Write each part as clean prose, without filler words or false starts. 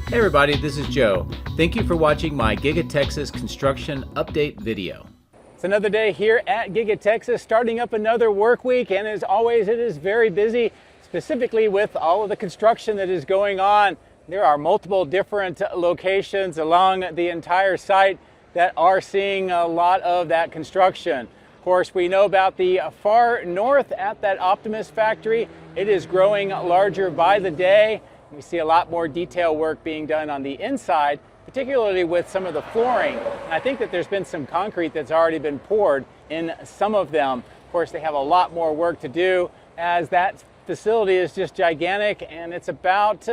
Hey everybody, this is Joe. Thank you for watching my Giga-Texas construction update video. It's another day here at Giga-Texas, starting up another work week, and as always it is very busy, specifically with all of the construction that is going on. There are multiple different locations along the entire site that are seeing a lot of that construction. Of course, we know about the far north at that Optimus factory. It is growing larger by the day. We see a lot more detail work being done on the inside, particularly with some of the flooring. And I think that there's been some concrete that's already been poured in some of them. Of course, they have a lot more work to do as that facility is just gigantic, and it's about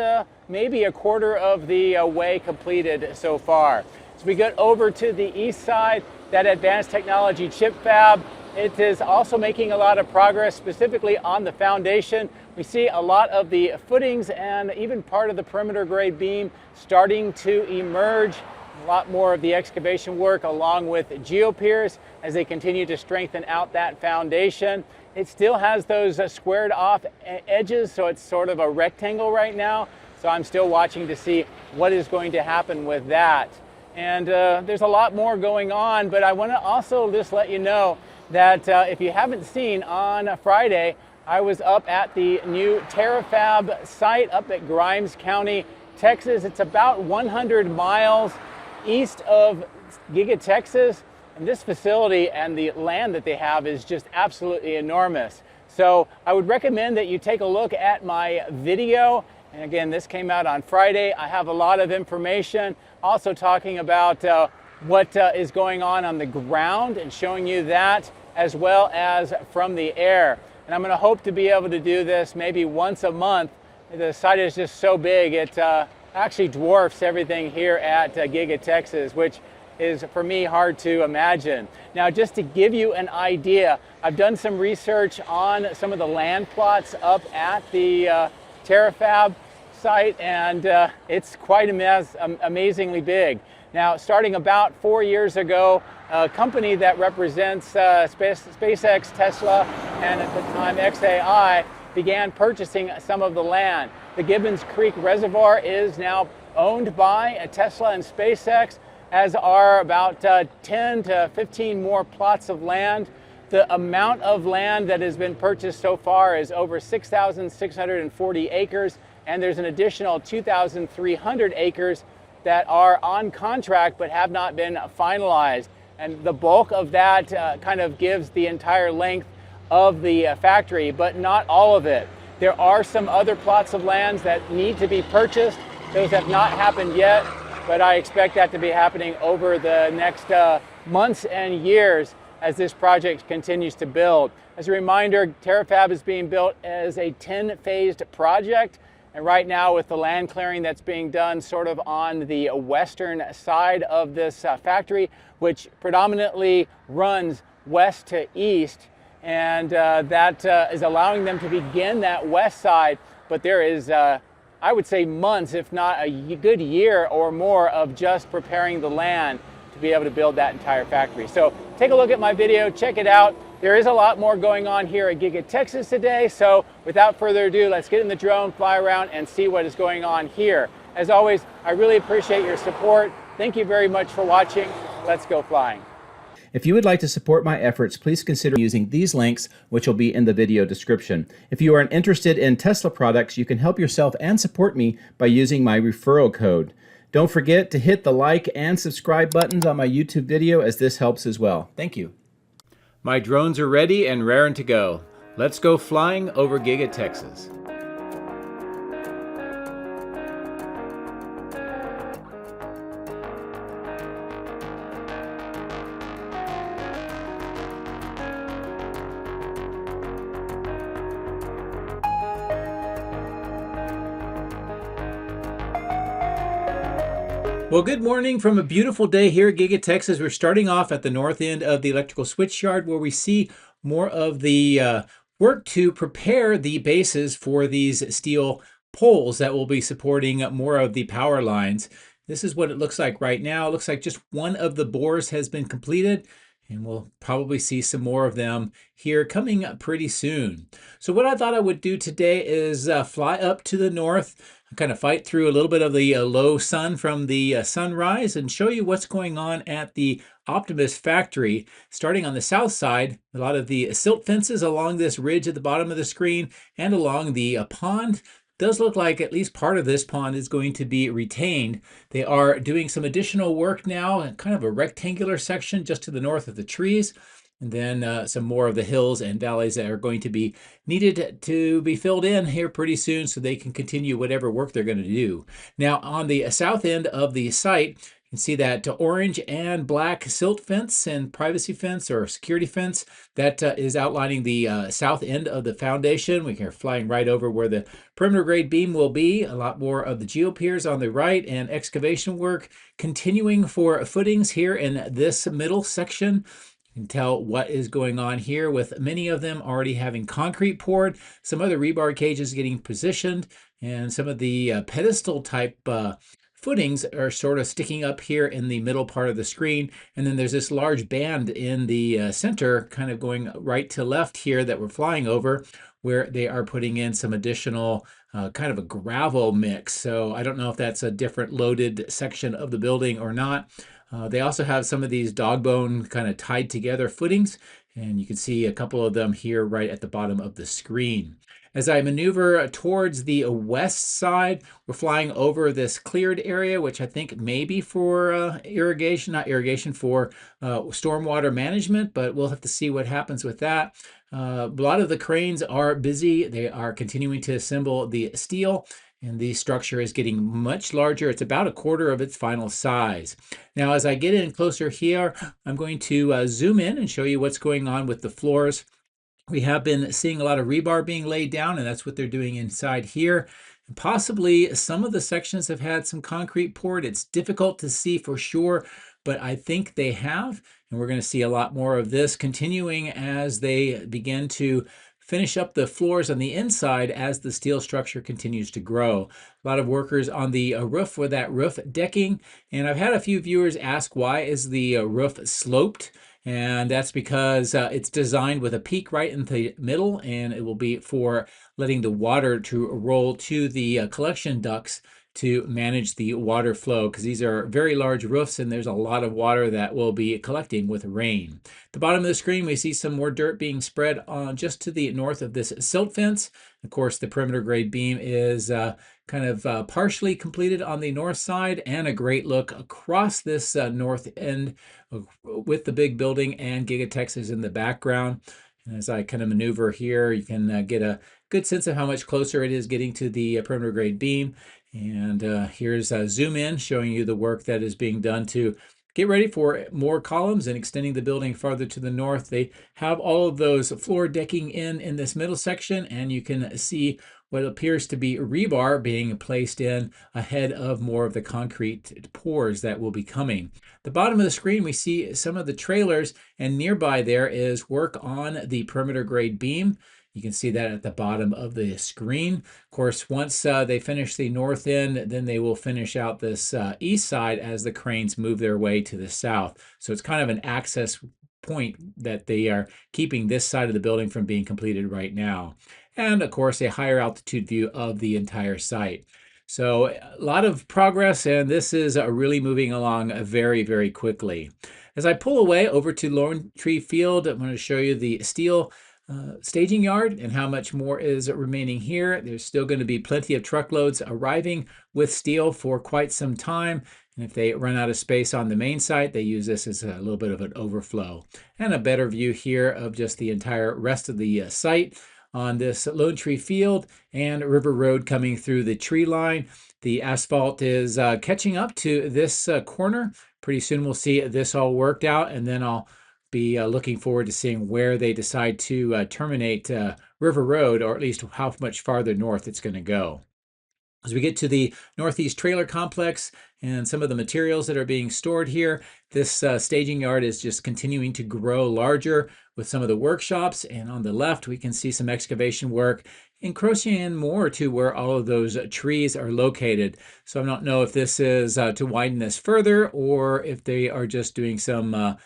maybe a quarter of the way completed so far. As we get over to the east side, that Advanced Chip Fab, it is also making a lot of progress, specifically on the foundation. We see a lot of the footings and even part of the perimeter grade beam starting to emerge. A lot more of the excavation work along with geopiers as they continue to strengthen out that foundation. It still has those squared off edges, so it's sort of a rectangle right now. So I'm still watching to see what is going to happen with that. And there's a lot more going on, but I want to also just let you know that if you haven't seen, on Friday, I was up at the new TerraFab site up at Grimes County, Texas. It's about 100 miles east of Giga-Texas. And this facility and the land that they have is just absolutely enormous. So I would recommend that you take a look at my video. And again, this came out on Friday. I have a lot of information also talking about what is going on the ground and showing you that, as well as from the air. And I'm going to hope to be able to do this maybe once a month. The site is just so big, it actually dwarfs everything here at Giga-Texas, which is for me hard to imagine. Now, just to give you an idea, I've done some research on some of the land plots up at the TerraFab site, and it's quite amazingly big. Now, starting about 4 years ago, a company that represents SpaceX, Tesla, and at the time XAI began purchasing some of the land. The Gibbons Creek Reservoir is now owned by Tesla and SpaceX, as are about 10 to 15 more plots of land. The amount of land that has been purchased so far is over 6,640 acres, and there's an additional 2,300 acres that are on contract but have not been finalized. And the bulk of that kind of gives the entire length of the factory, but not all of it. There are some other plots of lands that need to be purchased. Those have not happened yet, but I expect that to be happening over the next months and years as this project continues to build. As a reminder, TerraFab is being built as a 10-phased project. And right now, with the land clearing that's being done sort of on the western side of this factory, which predominantly runs west to east, and that is allowing them to begin that west side. But there is, I would say, months, if not a good year or more, of just preparing the land to be able to build that entire factory. So take a look at my video, check it out. There is a lot more going on here at Giga-Texas today, so without further ado, let's get in the drone, fly around, and see what is going on here. As always, I really appreciate your support. Thank you very much for watching. Let's go flying. If you would like to support my efforts, please consider using these links, which will be in the video description. If you are interested in Tesla products, you can help yourself and support me by using my referral code. Don't forget to hit the like and subscribe buttons on my YouTube video, as this helps as well. Thank you. My drones are ready and raring to go. Let's go flying over Giga-Texas. Well, good morning from a beautiful day here at Giga-Texas. We're starting off at the north end of the electrical switch yard, where we see more of the work to prepare the bases for these steel poles that will be supporting more of the power lines. This is what it looks like right now. It looks like just one of the bores has been completed, and we'll probably see some more of them here coming up pretty soon. So what I thought I would do today is fly up to the north kind of fight through a little bit of the low sun from the sunrise and show you what's going on at the Optimus factory. Starting on the south side, a lot of the silt fences along this ridge at the bottom of the screen and along the pond. Does look like at least part of this pond is going to be retained. They are doing some additional work now, kind of a rectangular section just to the north of the trees. And then some more of the hills and valleys that are going to be needed to be filled in here pretty soon so they can continue whatever work they're going to do. Now, on the south end of the site, you can see that orange and black silt fence and privacy fence or security fence that is outlining the south end of the foundation. We are flying right over where the perimeter grade beam will be. A lot more of the geopiers on the right and excavation work continuing for footings here in this middle section. You can tell what is going on here with many of them already having concrete poured, some other rebar cages getting positioned, and some of the pedestal type footings are sort of sticking up here in the middle part of the screen. And then there's this large band in the center kind of going right to left here that we're flying over, where they are putting in some additional kind of a gravel mix. So I don't know if that's a different loaded section of the building or not. They also have some of these dog bone kind of tied together footings, and you can see a couple of them here right at the bottom of the screen. As I maneuver towards the west side, we're flying over this cleared area, which I think may be for irrigation, not irrigation, for stormwater management, but we'll have to see what happens with that. A lot of the cranes are busy. They are continuing to assemble the steel, and the structure is getting much larger. It's about a quarter of its final size. Now, as I get in closer here, I'm going to zoom in and show you what's going on with the floors. We have been seeing a lot of rebar being laid down, and that's what they're doing inside here. Possibly some of the sections have had some concrete poured. It's difficult to see for sure, but I think they have. And we're going to see a lot more of this continuing as they begin to finish up the floors on the inside as the steel structure continues to grow. A lot of workers on the roof for that roof decking. And I've had a few viewers ask, why is the roof sloped? And that's because it's designed with a peak right in the middle, and it will be for letting the water to roll to the collection ducts to manage the water flow, because these are very large roofs and there's a lot of water that will be collecting with rain. At the bottom of the screen, we see some more dirt being spread on just to the north of this silt fence. Of course, the perimeter grade beam is kind of partially completed on the north side, and a great look across this north end with the big building and Giga-Texas in the background. And as I kind of maneuver here, you can get a good sense of how much closer it is getting to the perimeter grade beam. And here's a zoom in showing you the work that is being done to get ready for more columns and extending the building farther to the north. They have all of those floor decking in this middle section, and you can see what appears to be rebar being placed in ahead of more of the concrete pours that will be coming. The bottom of the screen, we see some of the trailers, and nearby there is work on the perimeter grade beam. You can see that at the bottom of the screen. Of course, once they finish the north end, then they will finish out this east side as the cranes move their way to the south. So it's kind of an access point that they are keeping this side of the building from being completed right now. And of course, a higher altitude view of the entire site. So a lot of progress, and this is really moving along very, very quickly. As I pull away over to Lone Tree Field, I'm going to show you the steel staging yard and how much more is remaining here. There's still going to be plenty of truckloads arriving with steel for quite some time. And if they run out of space on the main site, they use this as a little bit of an overflow. And a better view here of just the entire rest of the site on this Lone Tree Field and River Road coming through the tree line. The asphalt is catching up to this corner. Pretty soon we'll see this all worked out, and then I'll be looking forward to seeing where they decide to terminate River Road, or at least how much farther north it's going to go. As we get to the Northeast Trailer Complex and some of the materials that are being stored here, this staging yard is just continuing to grow larger with some of the workshops. And on the left, we can see some excavation work encroaching in more to where all of those trees are located. So I don't know if this is to widen this further, or if they are just doing some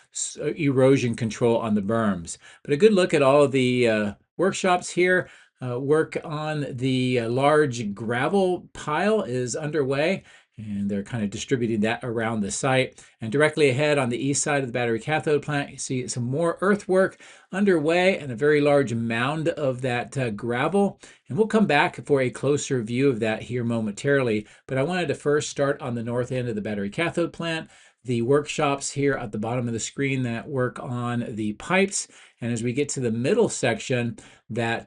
erosion control on the berms. But a good look at all of the workshops here. Work on the large gravel pile is underway, and they're kind of distributing that around the site. And directly ahead on the east side of the battery cathode plant, you see some more earthwork underway and a very large mound of that gravel. And we'll come back for a closer view of that here momentarily. But I wanted to first start on the north end of the battery cathode plant, the workshops here at the bottom of the screen that work on the pipes. And as we get to the middle section, that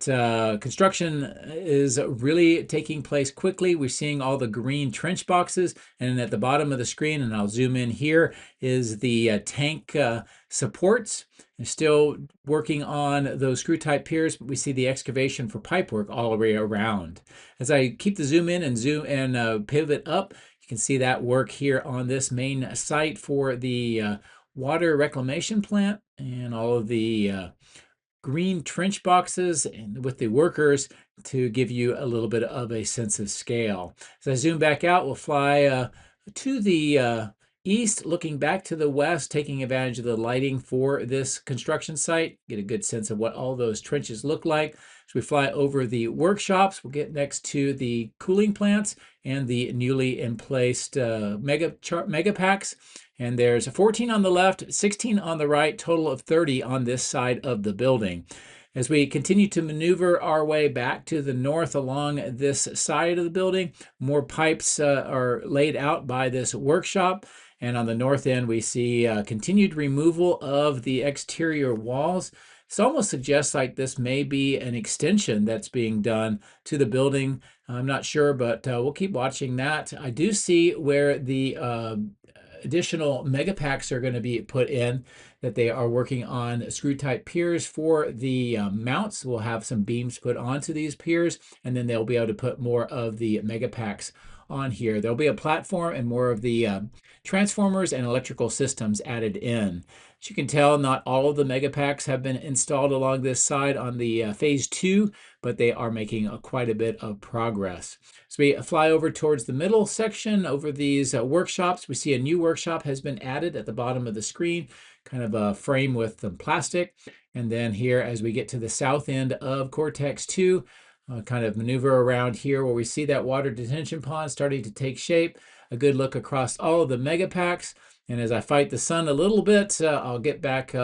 construction is really taking place quickly. We're seeing all the green trench boxes, and at the bottom of the screen, and I'll zoom in here, is the tank supports. They're still working on those screw type piers, but we see the excavation for pipe work all the way around. As I keep the zoom in and pivot up, you can see that work here on this main site for the water reclamation plant, and all of the green trench boxes and with the workers to give you a little bit of a sense of scale. As I zoom back out, we'll fly to the east, looking back to the west, taking advantage of the lighting for this construction site, get a good sense of what all those trenches look like. As we fly over the workshops, we'll get next to the cooling plants and the newly emplaced mega packs. And there's 14 on the left, 16 on the right, total of 30 on this side of the building. As we continue to maneuver our way back to the north along this side of the building, more pipes are laid out by this workshop. And on the north end, we see continued removal of the exterior walls. This almost suggests like this may be an extension that's being done to the building. I'm not sure, but we'll keep watching that. I do see where the additional mega packs are going to be put in, that they are working on screw type piers for the mounts. We'll have some beams put onto these piers, and then they'll be able to put more of the mega packs on here. There'll be a platform and more of the transformers and electrical systems added in. As you can tell, not all of the mega packs have been installed along this side on the phase 2, but they are making quite a bit of progress. So we fly over towards the middle section over these workshops. We see a new workshop has been added at the bottom of the screen, kind of a frame with some plastic. And then here, as we get to the south end of Cortex 2, kind of maneuver around here where we see that water detention pond starting to take shape. A good look across all of the mega packs. And as I fight the sun a little bit, I'll get back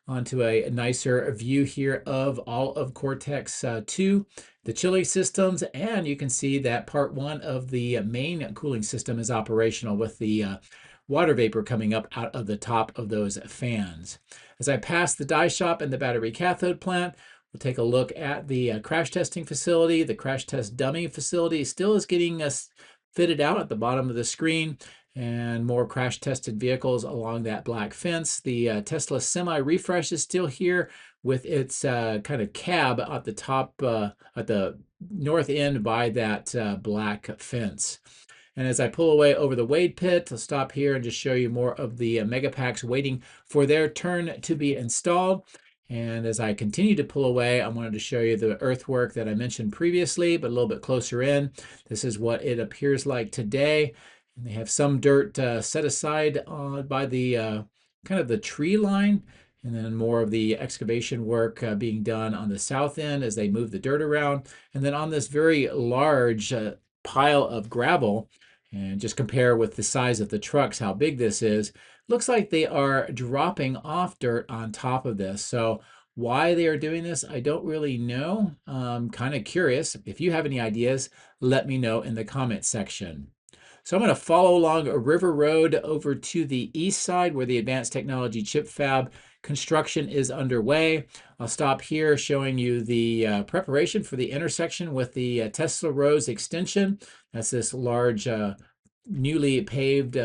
onto a nicer view here of all of Cortex 2, the chilling systems, and you can see that part 1 of the main cooling system is operational with the water vapor coming up out of the top of those fans. As I pass the die shop and the battery cathode plant, we'll take a look at the crash testing facility. The crash test dummy facility still is getting fitted out at the bottom of the screen, and more crash tested vehicles along that black fence. The Tesla Semi Refresh is still here with its kind of cab at the top, at the north end by that black fence. And as I pull away over the Wade pit, I'll stop here and just show you more of the mega packs waiting for their turn to be installed. And as I continue to pull away, I wanted to show you the earthwork that I mentioned previously, but a little bit closer in. This is what it appears like today. And they have some dirt set aside by the kind of the tree line, and then more of the excavation work being done on the south end as they move the dirt around. And then on this very large pile of gravel, and just compare with the size of the trucks, how big this is, looks like they are dropping off dirt on top of this. So why they are doing this, I don't really know. I'm kind of curious. If you have any ideas, let me know in the comment section. So I'm going to follow along a river road over to the east side where the Advanced Technology Chip Fab construction is underway. I'll stop here showing you the preparation for the intersection with the Tesla Rose extension. That's this large newly paved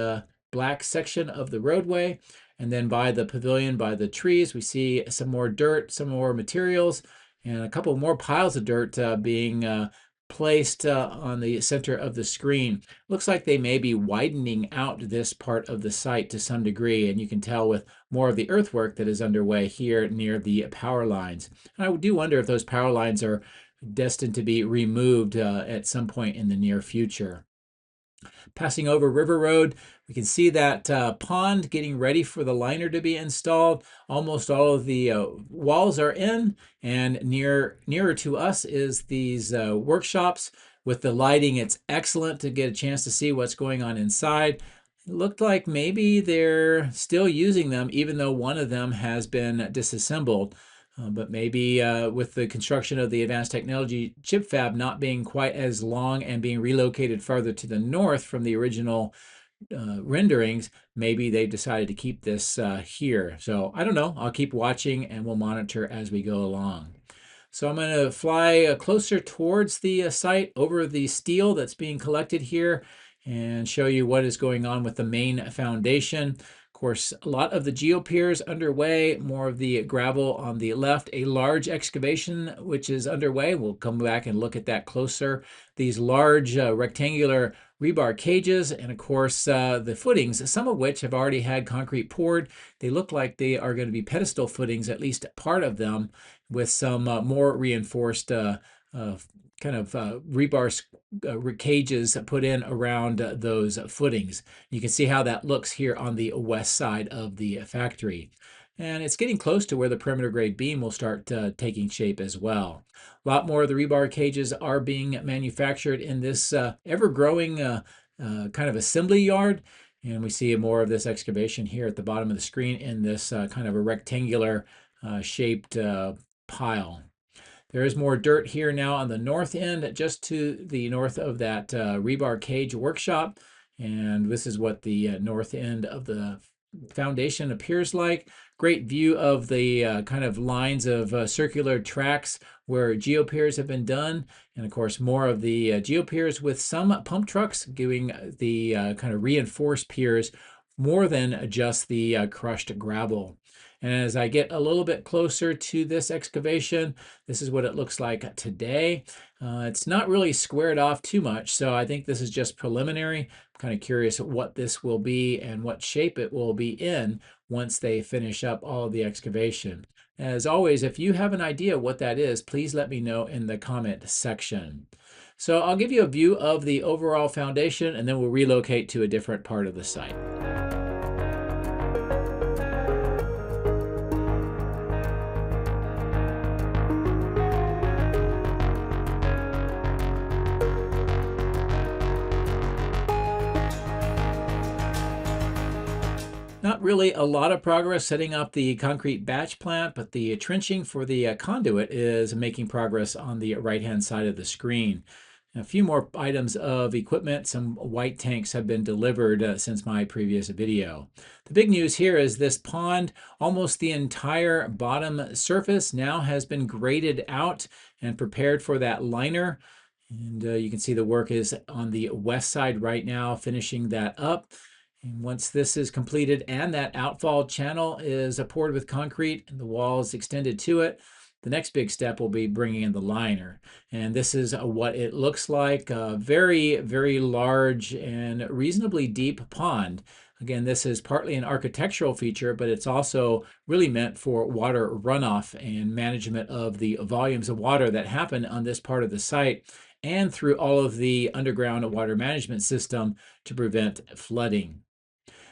black section of the roadway. And then by the pavilion, by the trees, we see some more dirt, some more materials, and a couple more piles of dirt being placed on the center of the screen. Looks like they may be widening out this part of the site to some degree, and you can tell with more of the earthwork that is underway here near the power lines. And I do wonder if those power lines are destined to be removed at some point in the near future. Passing over River Road, we can see that pond getting ready for the liner to be installed. Almost all of the walls are in, and nearer to us is these workshops. With the lighting, it's excellent to get a chance to see what's going on inside. It looked like maybe they're still using them, even though one of them has been disassembled. But maybe with the construction of the Advanced Technology Chip Fab not being quite as long and being relocated farther to the north from the original renderings, maybe they decided to keep this here. So I don't know. I'll keep watching and we'll monitor as we go along. So I'm going to fly closer towards the site over the steel that's being collected here and show you what is going on with the main foundation. Of course, a lot of the geopiers underway, more of the gravel on the left, a large excavation which is underway. We'll come back and look at that closer. These large rectangular rebar cages, and of course the footings, some of which have already had concrete poured. They look like they are going to be pedestal footings, at least part of them, with some more reinforced rebar cages put in around those footings. You can see how that looks here on the west side of the factory. And it's getting close to where the perimeter grade beam will start taking shape as well. A lot more of the rebar cages are being manufactured in this ever-growing kind of assembly yard. And we see more of this excavation here at the bottom of the screen in this kind of a rectangular shaped pile. There is more dirt here now on the north end, just to the north of that rebar cage workshop. And this is what the north end of the foundation appears like. Great view of the kind of lines of circular tracks where geopiers have been done. And of course, more of the geopiers with some pump trucks giving the kind of reinforced piers more than just the crushed gravel. And as I get a little bit closer to this excavation, this is what it looks like today. It's not really squared off too much, so I think this is just preliminary. I'm kind of curious what this will be and what shape it will be in once they finish up all of the excavation. As always, if you have an idea what that is, please let me know in the comment section. So I'll give you a view of the overall foundation, and then we'll relocate to a different part of the site. Not really a lot of progress setting up the concrete batch plant, but the trenching for the conduit is making progress on the right-hand side of the screen. A few more items of equipment, some white tanks have been delivered since my previous video. The big news here is this pond, almost the entire bottom surface now has been graded out and prepared for that liner. And you can see the work is on the west side right now, finishing that up. And once this is completed and that outfall channel is poured with concrete and the wall is extended to it, the next big step will be bringing in the liner. And this is what it looks like, a very, very large and reasonably deep pond. Again, this is partly an architectural feature, but it's also really meant for water runoff and management of the volumes of water that happen on this part of the site and through all of the underground water management system to prevent flooding.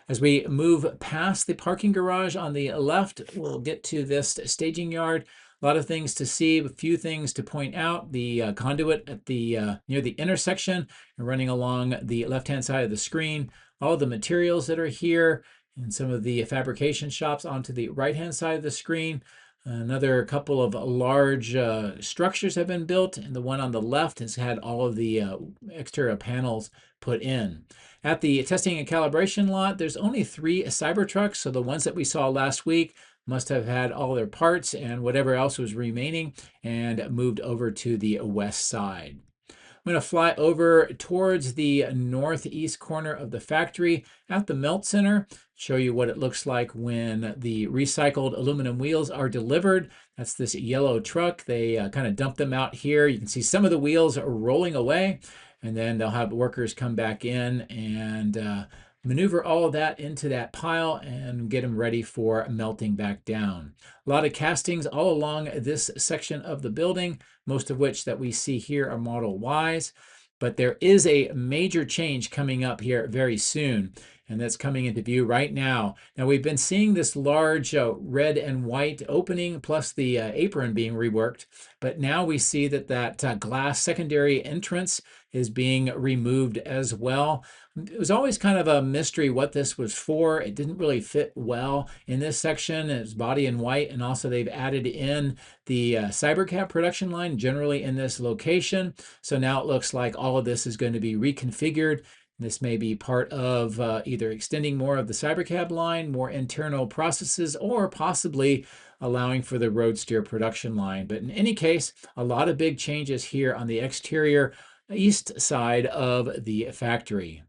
As we move past the parking garage on the left, we'll get to this staging yard. A lot of things to see, a few things to point out. The conduit at the near the intersection and running along the left-hand side of the screen. All of the materials that are here and some of the fabrication shops onto the right-hand side of the screen. Another couple of large structures have been built, and the one on the left has had all of the exterior panels put in. At the testing and calibration lot, there's only 3 Cybertrucks, so the ones that we saw last week must have had all their parts and whatever else was remaining and moved over to the west side. I'm going to fly over towards the northeast corner of the factory at the melt center, show you what it looks like when the recycled aluminum wheels are delivered. That's this yellow truck. They kind of dump them out here. You can see some of the wheels are rolling away, and then they'll have workers come back in and maneuver all of that into that pile and get them ready for melting back down. A lot of castings all along this section of the building, most of which that we see here are Model Ys. But there is a major change coming up here very soon, and that's coming into view right now. Now, we've been seeing this large red and white opening plus the apron being reworked, but now we see that glass secondary entrance is being removed as well. It was always kind of a mystery what this was for. It didn't really fit well in this section. It's body in white, and also they've added in the Cybercab production line generally in this location. So now it looks like all of this is going to be reconfigured. This may be part of either extending more of the Cybercab line, more internal processes, or possibly allowing for the Roadster production line. But in any case, a lot of big changes here on the exterior east side of the factory.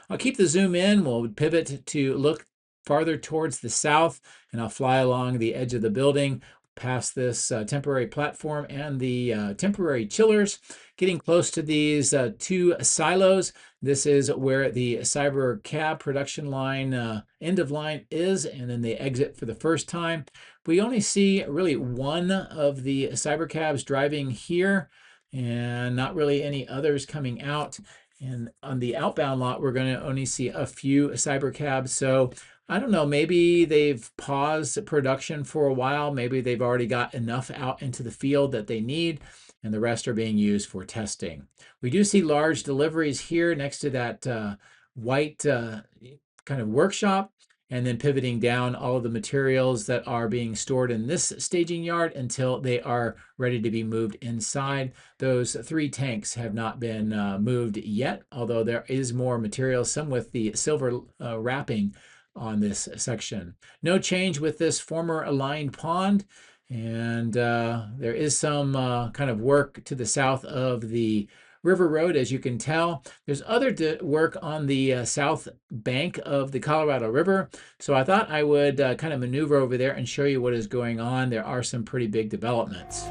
I'll keep the zoom in. We'll pivot to look farther towards the south, and I'll fly along the edge of the building past this temporary platform and the temporary chillers, getting close to these two silos. This is where the Cybercab production line end of line is, and then they exit for the first time. We only see really one of the Cybercabs driving here, and not really any others coming out. And on the outbound lot, we're going to only see a few Cybercabs. So I don't know, maybe they've paused production for a while. Maybe they've already got enough out into the field that they need, and the rest are being used for testing. We do see large deliveries here next to that white kind of workshop, and then pivoting down all of the materials that are being stored in this staging yard until they are ready to be moved inside. Those 3 tanks have not been moved yet, although there is more material, some with the silver wrapping on this section. No change with this former aligned pond, and there is some kind of work to the south of the River Road, as you can tell. There's other work on the south bank of the Colorado River, so I thought I would kind of maneuver over there and show you what is going on. There are some pretty big developments.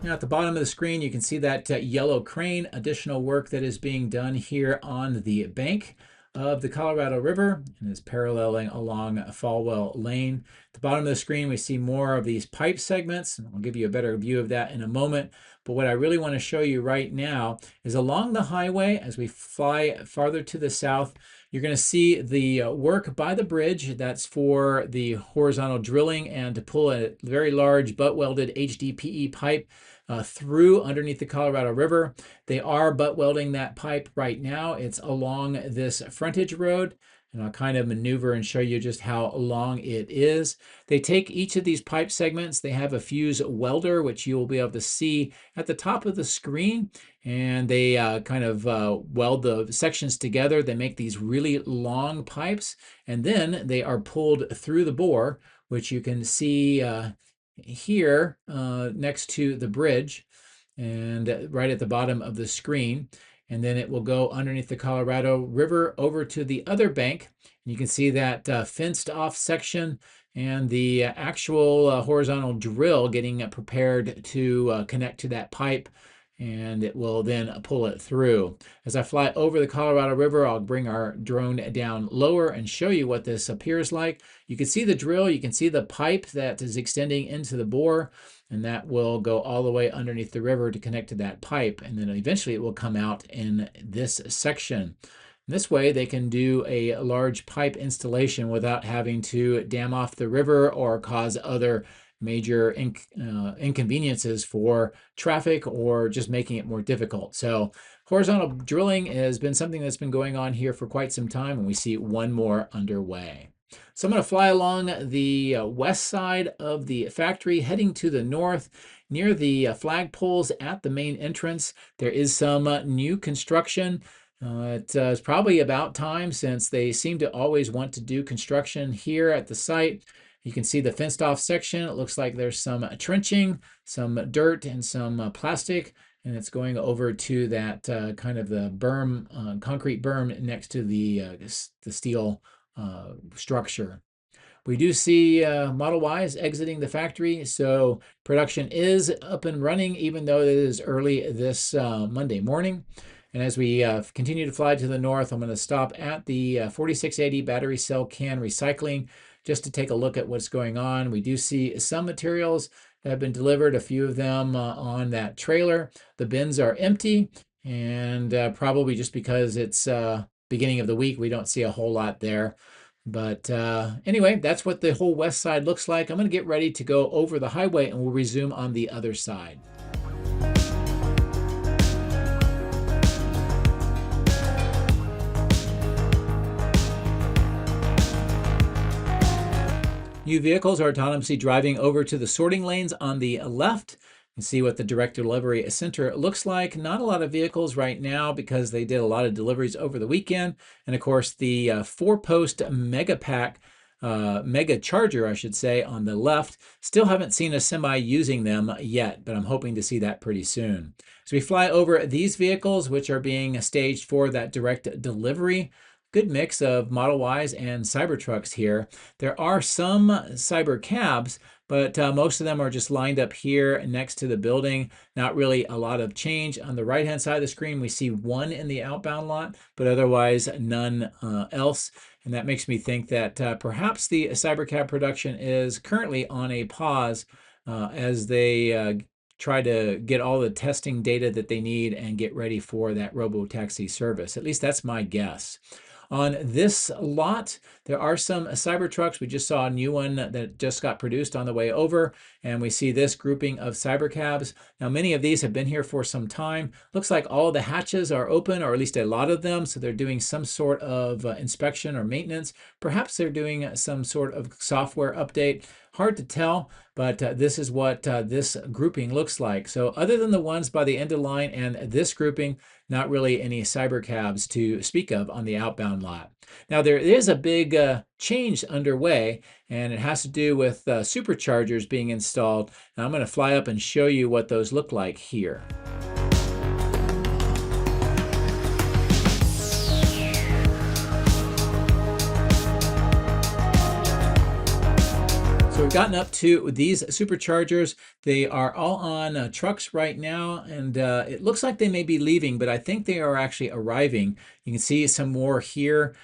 Now at the bottom of the screen, you can see that yellow crane, additional work that is being done here on the bank of the Colorado River and is paralleling along Falwell Lane. At the bottom of the screen, we see more of these pipe segments. I'll give you a better view of that in a moment. But what I really want to show you right now is along the highway, as we fly farther to the south, you're going to see the work by the bridge. That's for the horizontal drilling and to pull a very large butt-welded HDPE pipe through underneath the Colorado River. They are butt welding that pipe right now. It's along this frontage road, and I'll kind of maneuver and show you just how long it is. They take each of these pipe segments, they have a fuse welder, which you will be able to see at the top of the screen, and they kind of weld the sections together. They make these really long pipes, and then they are pulled through the bore, which you can see here next to the bridge and right at the bottom of the screen, and then it will go underneath the Colorado River over to the other bank. You can see that fenced off section and the actual horizontal drill getting prepared to connect to that pipe, and it will then pull it through. As I fly over the Colorado River, I'll bring our drone down lower and show you what this appears like. You can see the drill, you can see the pipe that is extending into the bore, and that will go all the way underneath the river to connect to that pipe, and then eventually it will come out in this section. This way they can do a large pipe installation without having to dam off the river or cause other major inconveniences for traffic or just making it more difficult. So horizontal drilling has been something that's been going on here for quite some time, and we see one more underway. So I'm going to fly along the west side of the factory, heading to the north near the flagpoles at the main entrance. There is some new construction. It's probably about time, since they seem to always want to do construction here at the site. You can see the fenced off section. It looks like there's some trenching, some dirt, and some plastic, and it's going over to that kind of the berm, concrete berm next to the steel structure. We do see Model Ys exiting the factory, so production is up and running, even though it is early this Monday morning. And as we continue to fly to the north, I'm going to stop at the 4680 battery cell can recycling just to take a look at what's going on. We do see some materials that have been delivered, a few of them on that trailer. The bins are empty, and probably just because it's beginning of the week, we don't see a whole lot there. But anyway, that's what the whole west side looks like. I'm going to get ready to go over the highway, and we'll resume on the other side. New vehicles are autonomously driving over to the sorting lanes on the left. You can see what the direct delivery center looks like. Not a lot of vehicles right now because they did a lot of deliveries over the weekend. And of course, the 4-post mega pack, mega charger, I should say, on the left. Still haven't seen a semi using them yet, but I'm hoping to see that pretty soon. So we fly over these vehicles, which are being staged for that direct delivery. Good mix of Model Ys and Cybertrucks here. There are some Cybercabs, but most of them are just lined up here next to the building. Not really a lot of change. On the right-hand side of the screen, we see one in the outbound lot, but otherwise none else. And that makes me think that perhaps the Cybercab production is currently on a pause as they try to get all the testing data that they need and get ready for that robo-taxi service. At least that's my guess. On this lot, there are some Cybertrucks. We just saw a new one that just got produced on the way over, and we see this grouping of Cybercabs. Now, many of these have been here for some time. Looks like all of the hatches are open, or at least a lot of them, so they're doing some sort of inspection or maintenance. Perhaps they're doing some sort of software update. Hard to tell, but this is what this grouping looks like. So other than the ones by the end of the line and this grouping, not really any Cybercabs to speak of on the outbound lot. Now there is a big change underway, and it has to do with superchargers being installed. Now I'm going to fly up and show you what those look like here. So we've gotten up to these superchargers. They are all on trucks right now, and it looks like they may be leaving, but I think they are actually arriving. You can see some more here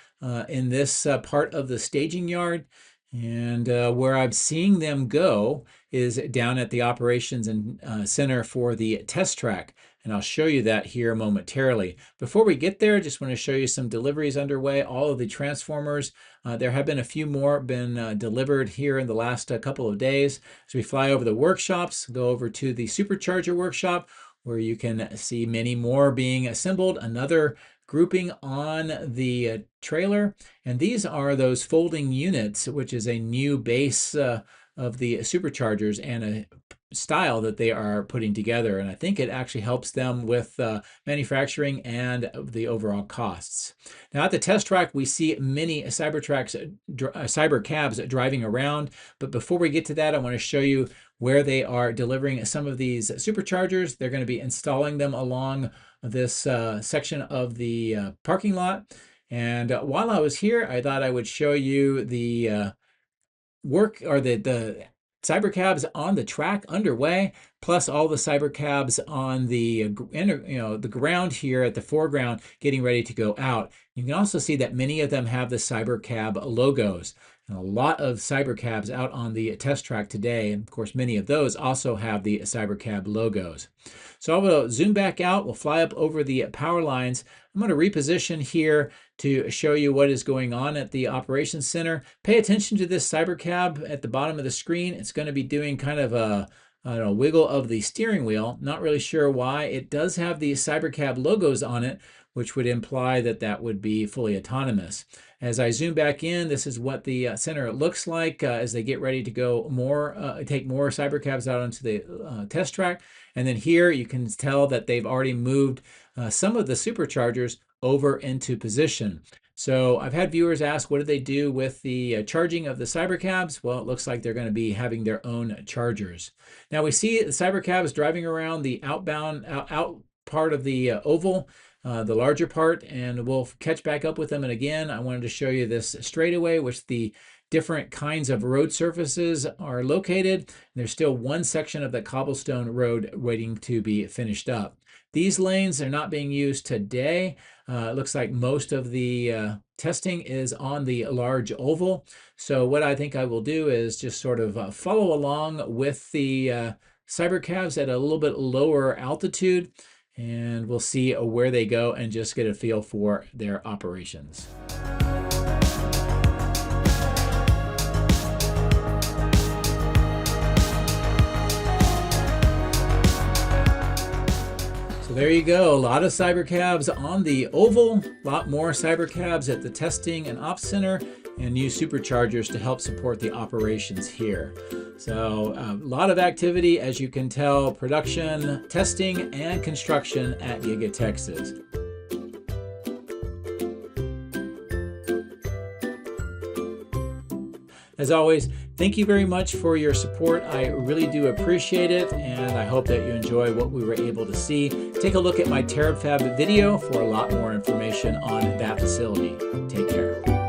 in this part of the staging yard. And where I'm seeing them go is down at the operations and center for the test track. And I'll show you that here momentarily. Before we get there, I just want to show you some deliveries underway. All of the transformers, there have been a few more been delivered here in the last couple of days. So we fly over the workshops, go over to the Supercharger workshop, where you can see many more being assembled. Another grouping on the trailer, and these are those folding units, which is a new base of the Superchargers and a style that they are putting together, and I think it actually helps them with manufacturing and the overall costs. Now at the test track, we see many Cybercabs driving around, but before we get to that, I want to show you where they are delivering some of these Superchargers. They're going to be installing them along this section of the parking lot. And while I was here, I thought I would show you the work, or the Cybercabs on the track underway, plus all the Cybercabs on the the ground here at the foreground getting ready to go out. You can also see that many of them have the Cybercab logos. And a lot of Cybercabs out on the test track today, and of course many of those also have the Cybercab logos. So I will zoom back out, we'll fly up over the power lines. I'm going to reposition here to show you what is going on at the operations center. Pay attention to this Cybercab at the bottom of the screen. It's going to be doing kind of a wiggle of the steering wheel. Not really sure why. It does have the Cybercab logos on it, which would imply that that would be fully autonomous. As I zoom back in, this is what the center looks like as they get ready to go take more Cybercabs out onto the test track. And then here you can tell that they've already moved some of the Superchargers over into position. So I've had viewers ask, what do they do with the charging of the Cybercabs? Well, it looks like they're going to be having their own chargers. Now we see the Cybercabs driving around the outbound out part of the oval, the larger part, and we'll catch back up with them. And again, I wanted to show you this straightaway, which the different kinds of road surfaces are located. There's still one section of the cobblestone road waiting to be finished up. These lanes are not being used today. It looks like most of the testing is on the large oval. So what I think I will do is just sort of follow along with the Cybercabs at a little bit lower altitude, and we'll see where they go and just get a feel for their operations. So there you go, a lot of Cybercabs on the oval, a lot more Cybercabs at the testing and ops center, and new Superchargers to help support the operations here. So a lot of activity, as you can tell, production, testing, and construction at Giga-Texas. As always, thank you very much for your support. I really do appreciate it, and I hope that you enjoy what we were able to see. Take a look at my Fab video for a lot more information on that facility. Take care.